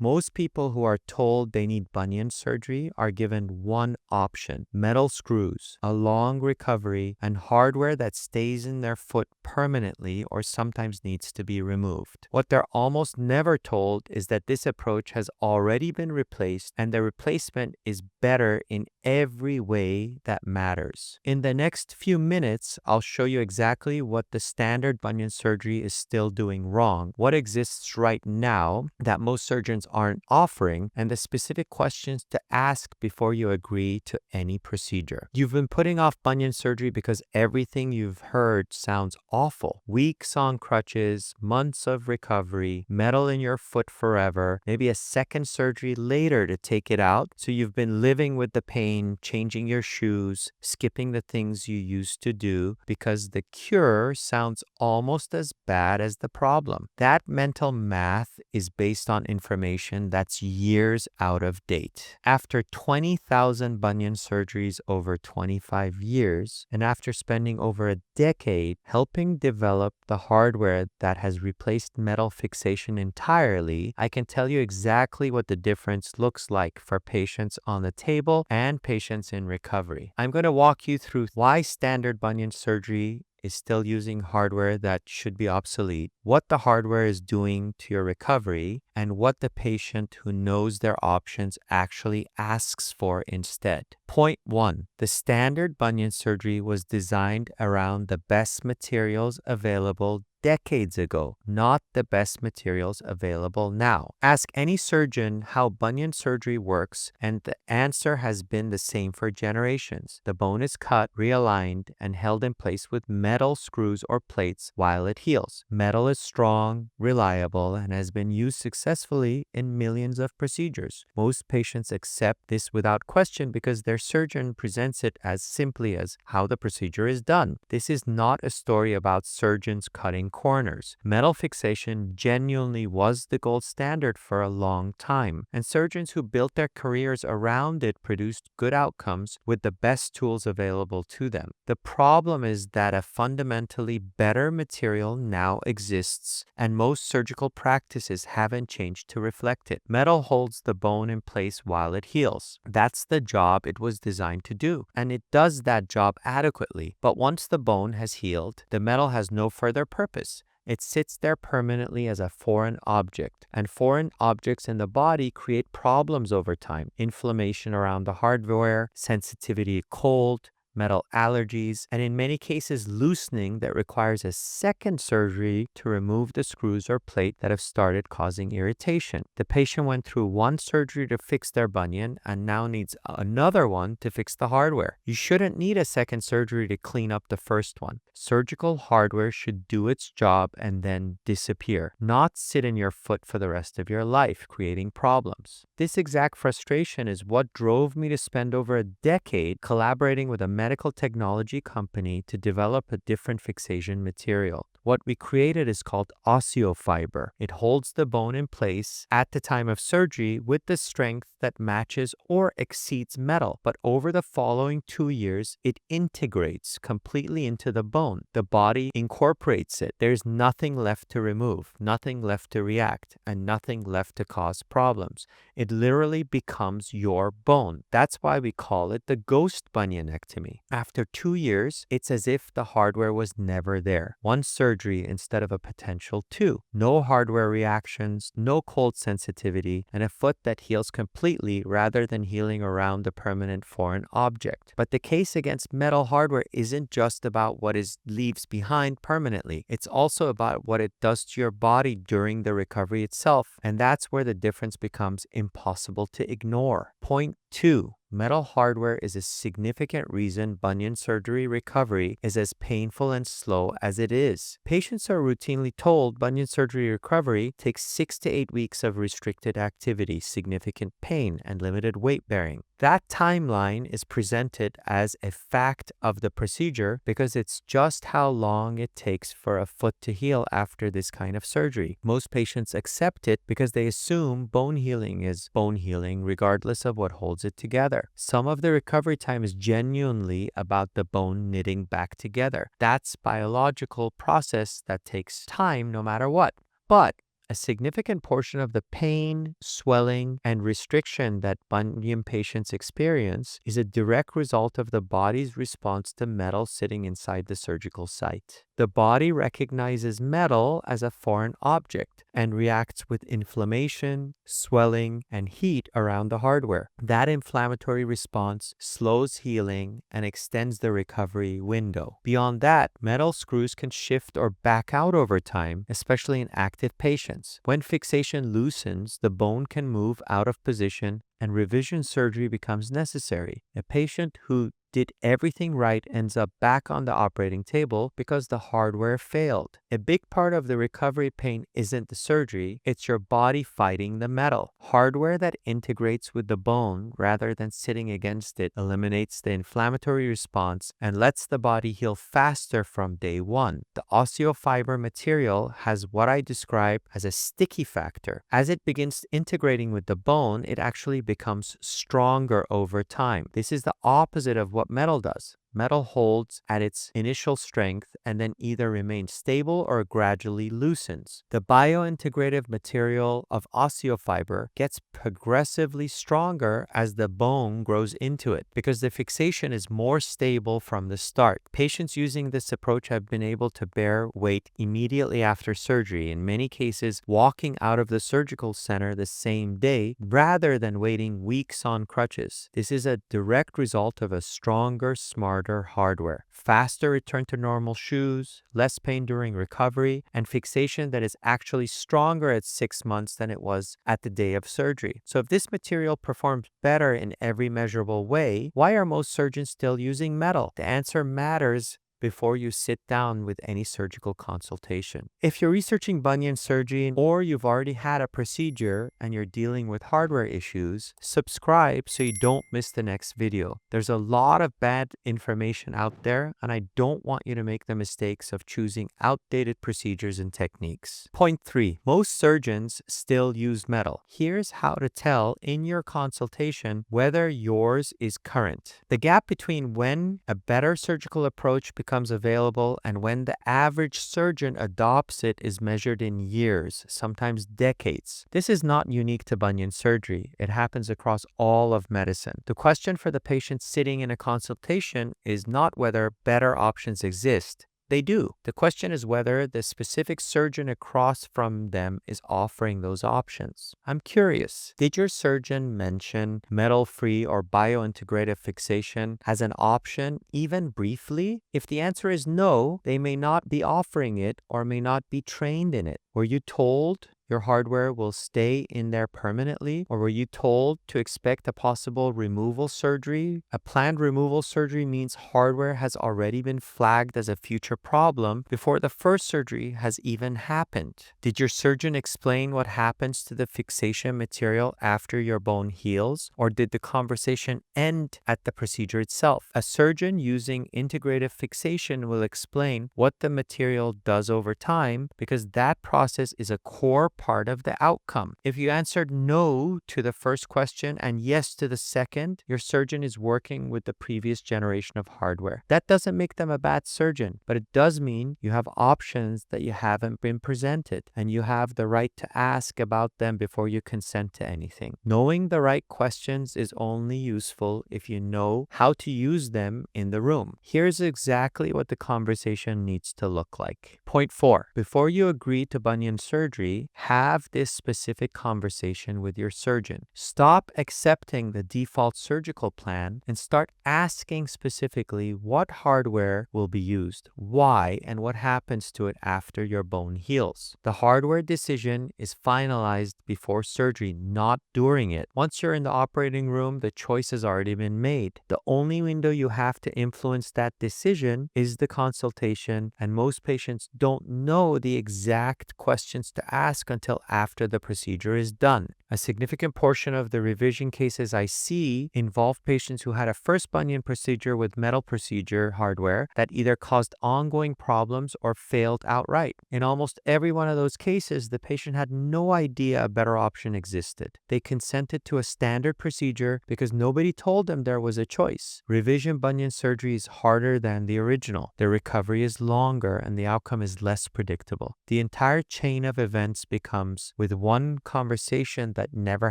Most people who are told they need bunion surgery are given one option: metal screws, a long recovery, and hardware that stays in their foot permanently or sometimes needs to be removed. What they're almost never told is that this approach has already been replaced, and the replacement is better in every way that matters. In the next few minutes, I'll show you exactly what the standard bunion surgery is still doing wrong, what exists right now that most surgeons aren't offering, and the specific questions to ask before you agree to any procedure. You've been putting off bunion surgery because everything you've heard sounds awful. Weeks on crutches, months of recovery, metal in your foot forever, maybe a second surgery later to take it out. So you've been living with the pain, changing your shoes, skipping the things you used to do because the cure sounds almost as bad as the problem. That mental math is based on information that's years out of date. After 20,000 bunion surgeries over 25 years, and after spending over a decade helping develop the hardware that has replaced metal fixation entirely, I can tell you exactly what the difference looks like for patients on the table and patients in recovery. I'm going to walk you through why standard bunion surgery is still using hardware that should be obsolete, what the hardware is doing to your recovery, and what the patient who knows their options actually asks for instead. Point 1. The standard bunion surgery was designed around the best materials available decades ago, not the best materials available now. Ask any surgeon how bunion surgery works, and the answer has been the same for generations. The bone is cut, realigned, and held in place with metal screws or plates while it heals. Metal is strong, reliable, and has been used successfully in millions of procedures. Most patients accept this without question because their surgeon presents it as simply as how the procedure is done. This is not a story about surgeons cutting corners. Metal fixation genuinely was the gold standard for a long time, and surgeons who built their careers around it produced good outcomes with the best tools available to them. The problem is that a fundamentally better material now exists, and most surgical practices haven't changed to reflect it. Metal holds the bone in place while it heals. That's the job it was designed to do, and it does that job adequately. But once the bone has healed, the metal has no further purpose. It sits there permanently as a foreign object, and foreign objects in the body create problems over time: inflammation around the hardware, sensitivity to cold, metal allergies, and in many cases loosening that requires a second surgery to remove the screws or plate that have started causing irritation. The patient went through one surgery to fix their bunion and now needs another one to fix the hardware. You shouldn't need a second surgery to clean up the first one. Surgical hardware should do its job and then disappear, not sit in your foot for the rest of your life, creating problems. This exact frustration is what drove me to spend over a decade collaborating with a medical technology company to develop a different fixation material. What we created is called OssioFiber. It holds the bone in place at the time of surgery with the strength that matches or exceeds metal. But over the following 2 years, it integrates completely into the bone. The body incorporates it. There's nothing left to remove, nothing left to react, and nothing left to cause problems. It literally becomes your bone. That's why we call it the ghost bunionectomy. After 2 years, it's as if the hardware was never there. One surgery instead of a potential 2. No hardware reactions, no cold sensitivity, and a foot that heals completely rather than healing around a permanent foreign object. But the case against metal hardware isn't just about what it leaves behind permanently. It's also about what it does to your body during the recovery itself, and that's where the difference becomes impossible to ignore. Point 2. Metal hardware is a significant reason bunion surgery recovery is as painful and slow as it is. Patients are routinely told bunion surgery recovery takes 6 to 8 weeks of restricted activity, significant pain, and limited weight bearing. That timeline is presented as a fact of the procedure because it's just how long it takes for a foot to heal after this kind of surgery. Most patients accept it because they assume bone healing is bone healing regardless of what holds it together. Some of the recovery time is genuinely about the bone knitting back together. That's biological process that takes time no matter what. But A significant portion of the pain, swelling, and restriction that bunion patients experience is a direct result of the body's response to metal sitting inside the surgical site. The body recognizes metal as a foreign object and reacts with inflammation, swelling, and heat around the hardware. That inflammatory response slows healing and extends the recovery window. Beyond that, metal screws can shift or back out over time, especially in active patients. When fixation loosens, the bone can move out of position and revision surgery becomes necessary. A patient who did everything right ends up back on the operating table because the hardware failed. A big part of the recovery pain isn't the surgery, it's your body fighting the metal. Hardware that integrates with the bone rather than sitting against it eliminates the inflammatory response and lets the body heal faster from day one. The OssioFiber material has what I describe as a sticky factor. As it begins integrating with the bone, it actually becomes stronger over time. This is the opposite of what metal does. Metal holds at its initial strength and then either remains stable or gradually loosens. The bio-integrative material of OssioFiber gets progressively stronger as the bone grows into it because the fixation is more stable from the start. Patients using this approach have been able to bear weight immediately after surgery, in many cases walking out of the surgical center the same day rather than waiting weeks on crutches. This is a direct result of a stronger, smarter hardware, faster return to normal shoes, less pain during recovery, and fixation that is actually stronger at 6 months than it was at the day of surgery. So if this material performs better in every measurable way, why are most surgeons still using metal? The answer matters before you sit down with any surgical consultation. If you're researching bunion surgery or you've already had a procedure and you're dealing with hardware issues, subscribe so you don't miss the next video. There's a lot of bad information out there, and I don't want you to make the mistakes of choosing outdated procedures and techniques. Point 3. Most surgeons still use metal. Here's how to tell in your consultation whether yours is current. The gap between when a better surgical approach becomes available and when the average surgeon adopts it is measured in years, sometimes decades. This is not unique to bunion surgery. It happens across all of medicine. The question for the patient sitting in a consultation is not whether better options exist. They do. The question is whether the specific surgeon across from them is offering those options. I'm curious, did your surgeon mention metal-free or bio-integrative fixation as an option, even briefly? If the answer is no, they may not be offering it or may not be trained in it. Were you told your hardware will stay in there permanently? Or were you told to expect a possible removal surgery? A planned removal surgery means hardware has already been flagged as a future problem before the first surgery has even happened. Did your surgeon explain what happens to the fixation material after your bone heals? Or did the conversation end at the procedure itself? A surgeon using integrative fixation will explain what the material does over time because that process is a core part of the outcome. If you answered no to the first question and yes to the second, your surgeon is working with the previous generation of hardware. That doesn't make them a bad surgeon, but it does mean you have options that you haven't been presented, and you have the right to ask about them before you consent to anything. Knowing the right questions is only useful if you know how to use them in the room. Here's exactly what the conversation needs to look like. Point 4. Before you agree to bunion surgery, have this specific conversation with your surgeon. Stop accepting the default surgical plan and start asking specifically what hardware will be used, why, and what happens to it after your bone heals. The hardware decision is finalized before surgery, not during it. Once you're in the operating room, the choice has already been made. The only window you have to influence that decision is the consultation, and most patients don't know the exact questions to ask until after the procedure is done. A significant portion of the revision cases I see involve patients who had a first bunion procedure with metal procedure hardware that either caused ongoing problems or failed outright. In almost every one of those cases, the patient had no idea a better option existed. They consented to a standard procedure because nobody told them there was a choice. Revision bunion surgery is harder than the original. The recovery is longer and the outcome is less predictable. The entire chain of events becomes comes with one conversation that never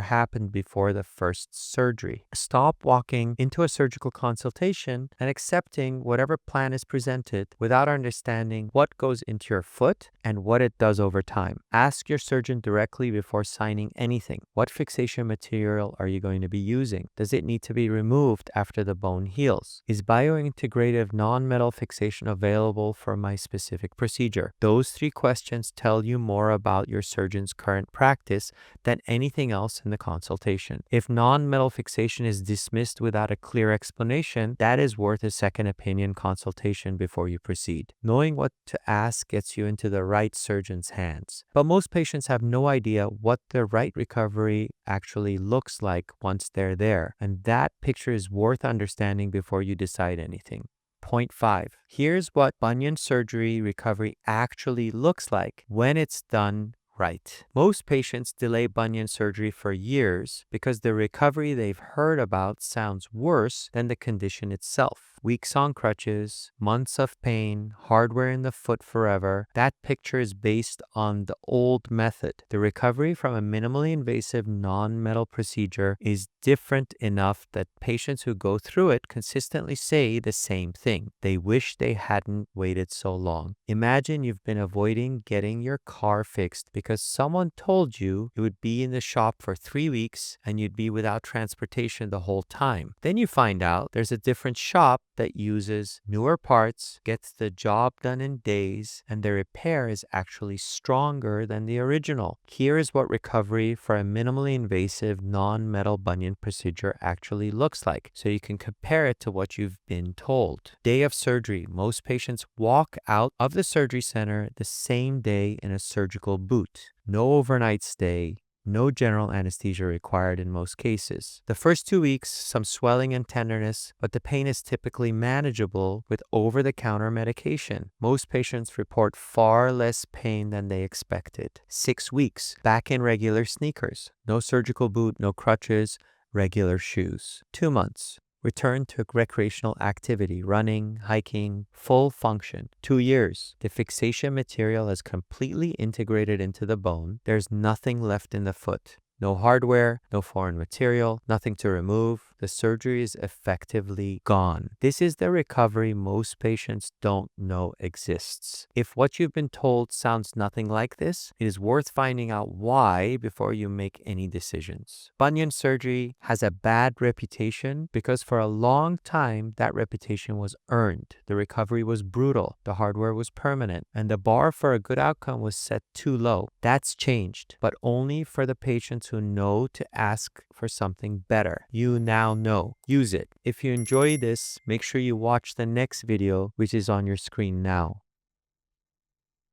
happened before the first surgery. Stop walking into a surgical consultation and accepting whatever plan is presented without understanding what goes into your foot and what it does over time. Ask your surgeon directly before signing anything. What fixation material are you going to be using? Does it need to be removed after the bone heals? Is bio-integrative non-metal fixation available for my specific procedure? Those three questions tell you more about your surgeon's current practice than anything else in the consultation. If non-metal fixation is dismissed without a clear explanation, that is worth a second opinion consultation before you proceed. Knowing what to ask gets you into the right surgeon's hands. But most patients have no idea what the right recovery actually looks like once they're there, and that picture is worth understanding before you decide anything. Point 5. Here's what bunion surgery recovery actually looks like when it's done right. Most patients delay bunion surgery for years because the recovery they've heard about sounds worse than the condition itself. Weeks on crutches, months of pain, hardware in the foot forever. That picture is based on the old method. The recovery from a minimally invasive non-metal procedure is different enough that patients who go through it consistently say the same thing. They wish they hadn't waited so long. Imagine you've been avoiding getting your car fixed because someone told you it would be in the shop for 3 weeks and you'd be without transportation the whole time. Then you find out there's a different shop that uses newer parts, gets the job done in days, and the repair is actually stronger than the original. Here is what recovery for a minimally invasive non-metal bunion procedure actually looks like, so you can compare it to what you've been told. Day of surgery. Most patients walk out of the surgery center the same day in a surgical boot. No overnight stay. No general anesthesia required in most cases. The first 2 weeks, some swelling and tenderness, but the pain is typically manageable with over-the-counter medication. Most patients report far less pain than they expected. 6 weeks, back in regular sneakers. No surgical boot, no crutches, regular shoes. 2 months. Return to recreational activity, running, hiking, full function. 2 years. The fixation material is completely integrated into the bone. There's nothing left in the foot. No hardware, no foreign material, nothing to remove. The surgery is effectively gone. This is the recovery most patients don't know exists. If what you've been told sounds nothing like this, it is worth finding out why before you make any decisions. Bunion surgery has a bad reputation because for a long time that reputation was earned. The recovery was brutal, the hardware was permanent, and the bar for a good outcome was set too low. That's changed, but only for the patients who know to ask for something better. You now know. Use it. If you enjoy this, make sure you watch the next video, which is on your screen now.